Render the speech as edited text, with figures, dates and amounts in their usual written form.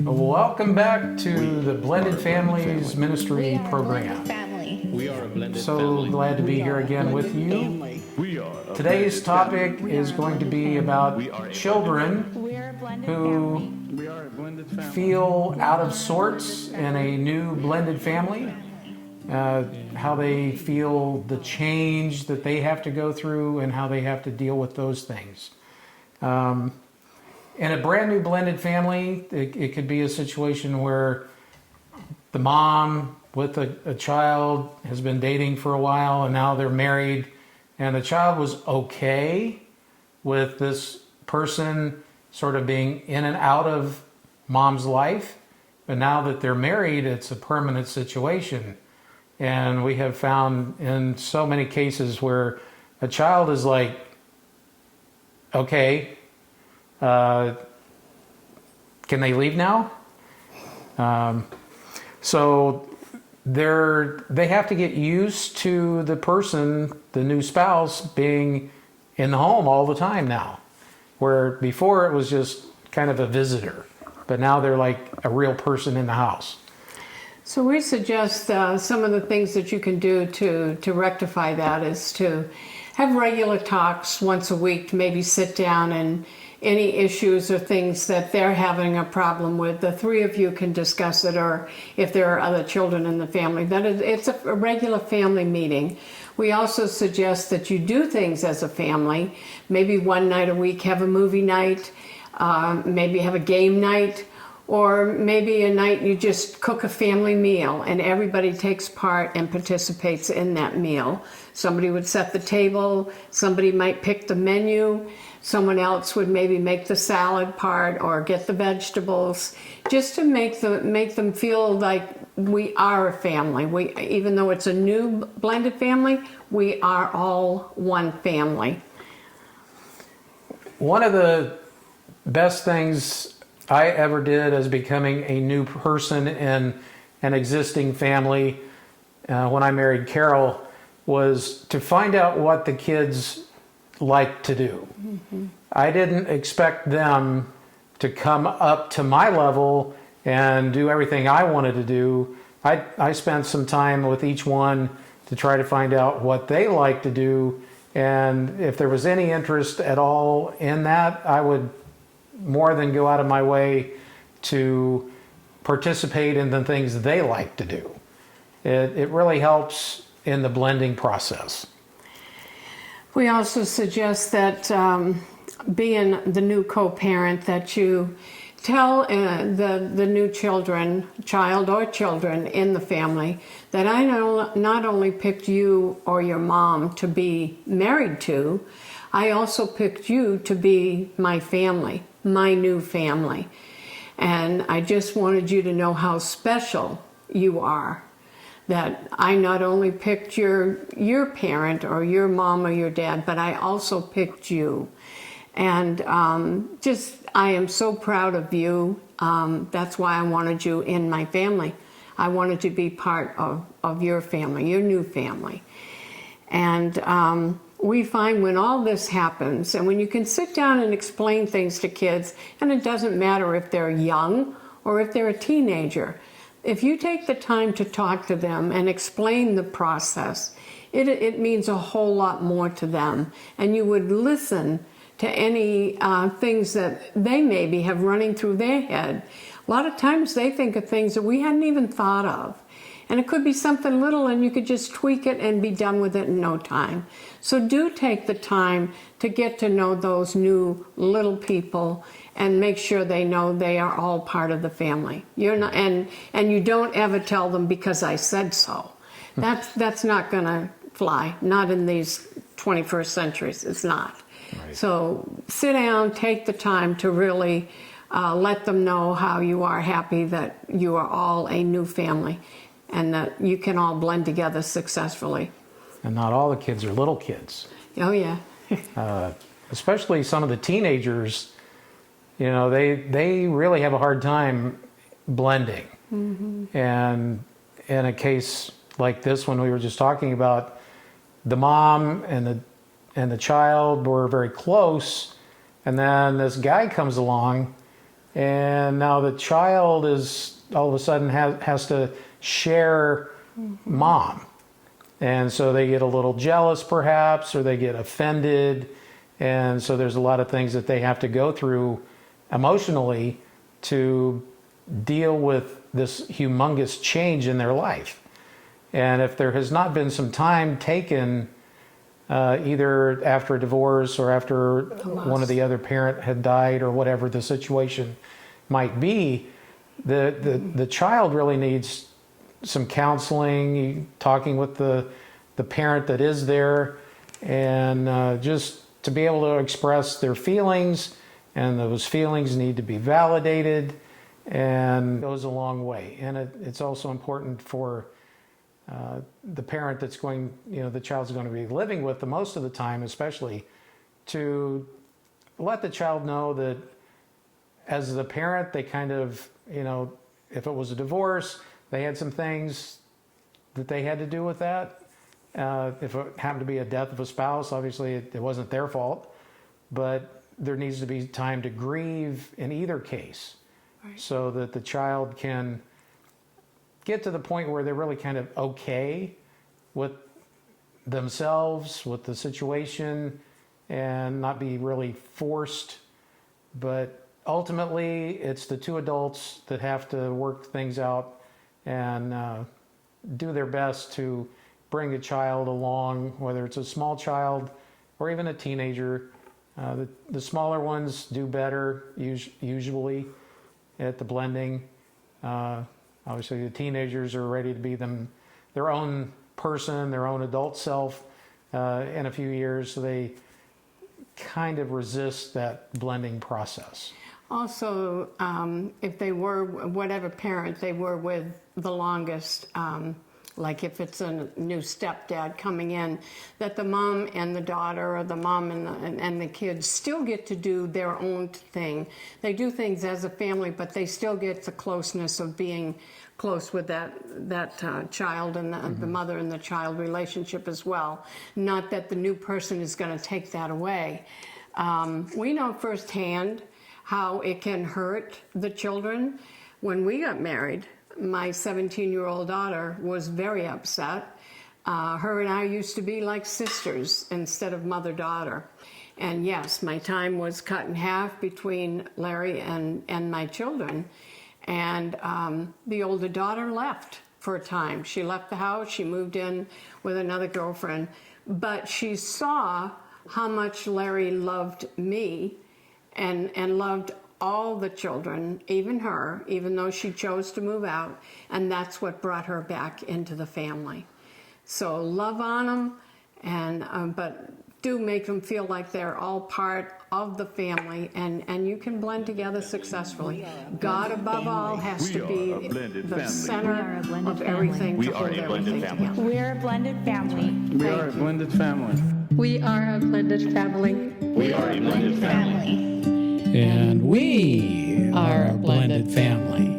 Welcome back to the Blended Families Ministry Program. We are a blended So family. glad to be here again with you. Today's topic is going to be about children who feel out of sorts in a new blended family, how they feel the change that they have to go through and how they have to deal with those things. In a brand new blended family, it could be a situation where the mom with a child has been dating for a while and now they're married, and the child was okay with this person sort of being in and out of mom's life, but now that they're married, it's a permanent situation. And we have found in so many cases where a child is like, okay, can they leave now? So they have to get used to the person, the new spouse, being in the home all the time now, where before it was just kind of a visitor, but now they're like a real person in the house. So we suggest some of the things that you can do to rectify that is to have regular talks once a week, to maybe sit down and any issues or things that they're having a problem with, the three of you can discuss it, or if there are other children in the family, it's a regular family meeting. We also suggest that you do things as a family, maybe one night a week have a movie night, maybe have a game night, or maybe a night you just cook a family meal and everybody takes part and participates in that meal. Somebody would set the table, somebody might pick the menu, someone else would maybe make the salad part or get the vegetables, just to make them feel like we are a family. Even though it's a new blended family, we are all one family. One of the best things I ever did as becoming a new person in an existing family when I married Carol was to find out what the kids like to do. Mm-hmm. I didn't expect them to come up to my level and do everything I wanted to do. I spent some time with each one to try to find out what they like to do, and if there was any interest at all in that, I would more than go out of my way to participate in the things they like to do. It really helps in the blending process. We also suggest that being the new co-parent, that you tell the new child or children in the family that I not only picked you or your mom to be married to, I also picked you to be my family, my new family. And I just wanted you to know how special you are. That I not only picked your parent or your mom or your dad, but I also picked you. And I am so proud of you. That's why I wanted you in my family. I wanted to be part of your family, your new family. And we find when all this happens, and when you can sit down and explain things to kids, and it doesn't matter if they're young or if they're a teenager, if you take the time to talk to them and explain the process, it means a whole lot more to them. And you would listen to any things that they maybe have running through their head. A lot of times they think of things that we hadn't even thought of. And it could be something little and you could just tweak it and be done with it in no time. So do take the time to get to know those new little people and make sure they know they are all part of the family. You're not, and you don't ever tell them because I said so. That's not gonna fly, not in these 21st centuries, it's not. Right. So sit down, take the time to really let them know how you are happy that you are all a new family and that you can all blend together successfully. And not all the kids are little kids. Oh yeah. Especially some of the teenagers, you know, they really have a hard time blending. Mm-hmm. And in a case like this one we were just talking about, the mom and the child were very close, and then this guy comes along And now the child is all of a sudden has to share mom. And so they get a little jealous perhaps, or they get offended. And so there's a lot of things that they have to go through emotionally to deal with this humongous change in their life. And if there has not been some time taken, either after a divorce or after one of the other parent had died or whatever the situation might be, the child really needs some counseling, talking with the parent that is there, and just to be able to express their feelings, and those feelings need to be validated, and it goes a long way. And it's also important for the parent that's going, the child's going to be living with the most of the time, especially, to let the child know that as the parent, they kind of, if it was a divorce, they had some things that they had to do with that. If it happened to be a death of a spouse, obviously it wasn't their fault, but there needs to be time to grieve in either case, right, so that the child can get to the point where they're really kind of okay with themselves, with the situation, and not be really forced. But ultimately, it's the two adults that have to work things out and do their best to bring the child along, whether it's a small child or even a teenager. The smaller ones do better usually at the blending. Obviously, the teenagers are ready to be their own person, their own adult self in a few years, so they kind of resist that blending process. Also, if they were, whatever parent they were with the longest, like if it's a new stepdad coming in, that the mom and the daughter, or the mom and the kids still get to do their own thing. They do things as a family, but they still get the closeness of being close with that child and the mother and the child relationship as well. Not that the new person is going to take that away. We know firsthand how it can hurt the children. When we got married, my 17-year-old daughter was very upset. Her and I used to be like sisters instead of mother-daughter. And yes, my time was cut in half between Larry and my children. And the older daughter left for a time. She left the house, she moved in with another girlfriend. But she saw how much Larry loved me and loved all the children, even her, even though she chose to move out, and that's what brought her back into the family. So love on them, and but do make them feel like they're all part of the family, and you can blend together successfully. God above all has to be the center of everything to hold everything together. We are a blended family. We are a blended family. We are a blended family. We are a blended family. And we are a blended family.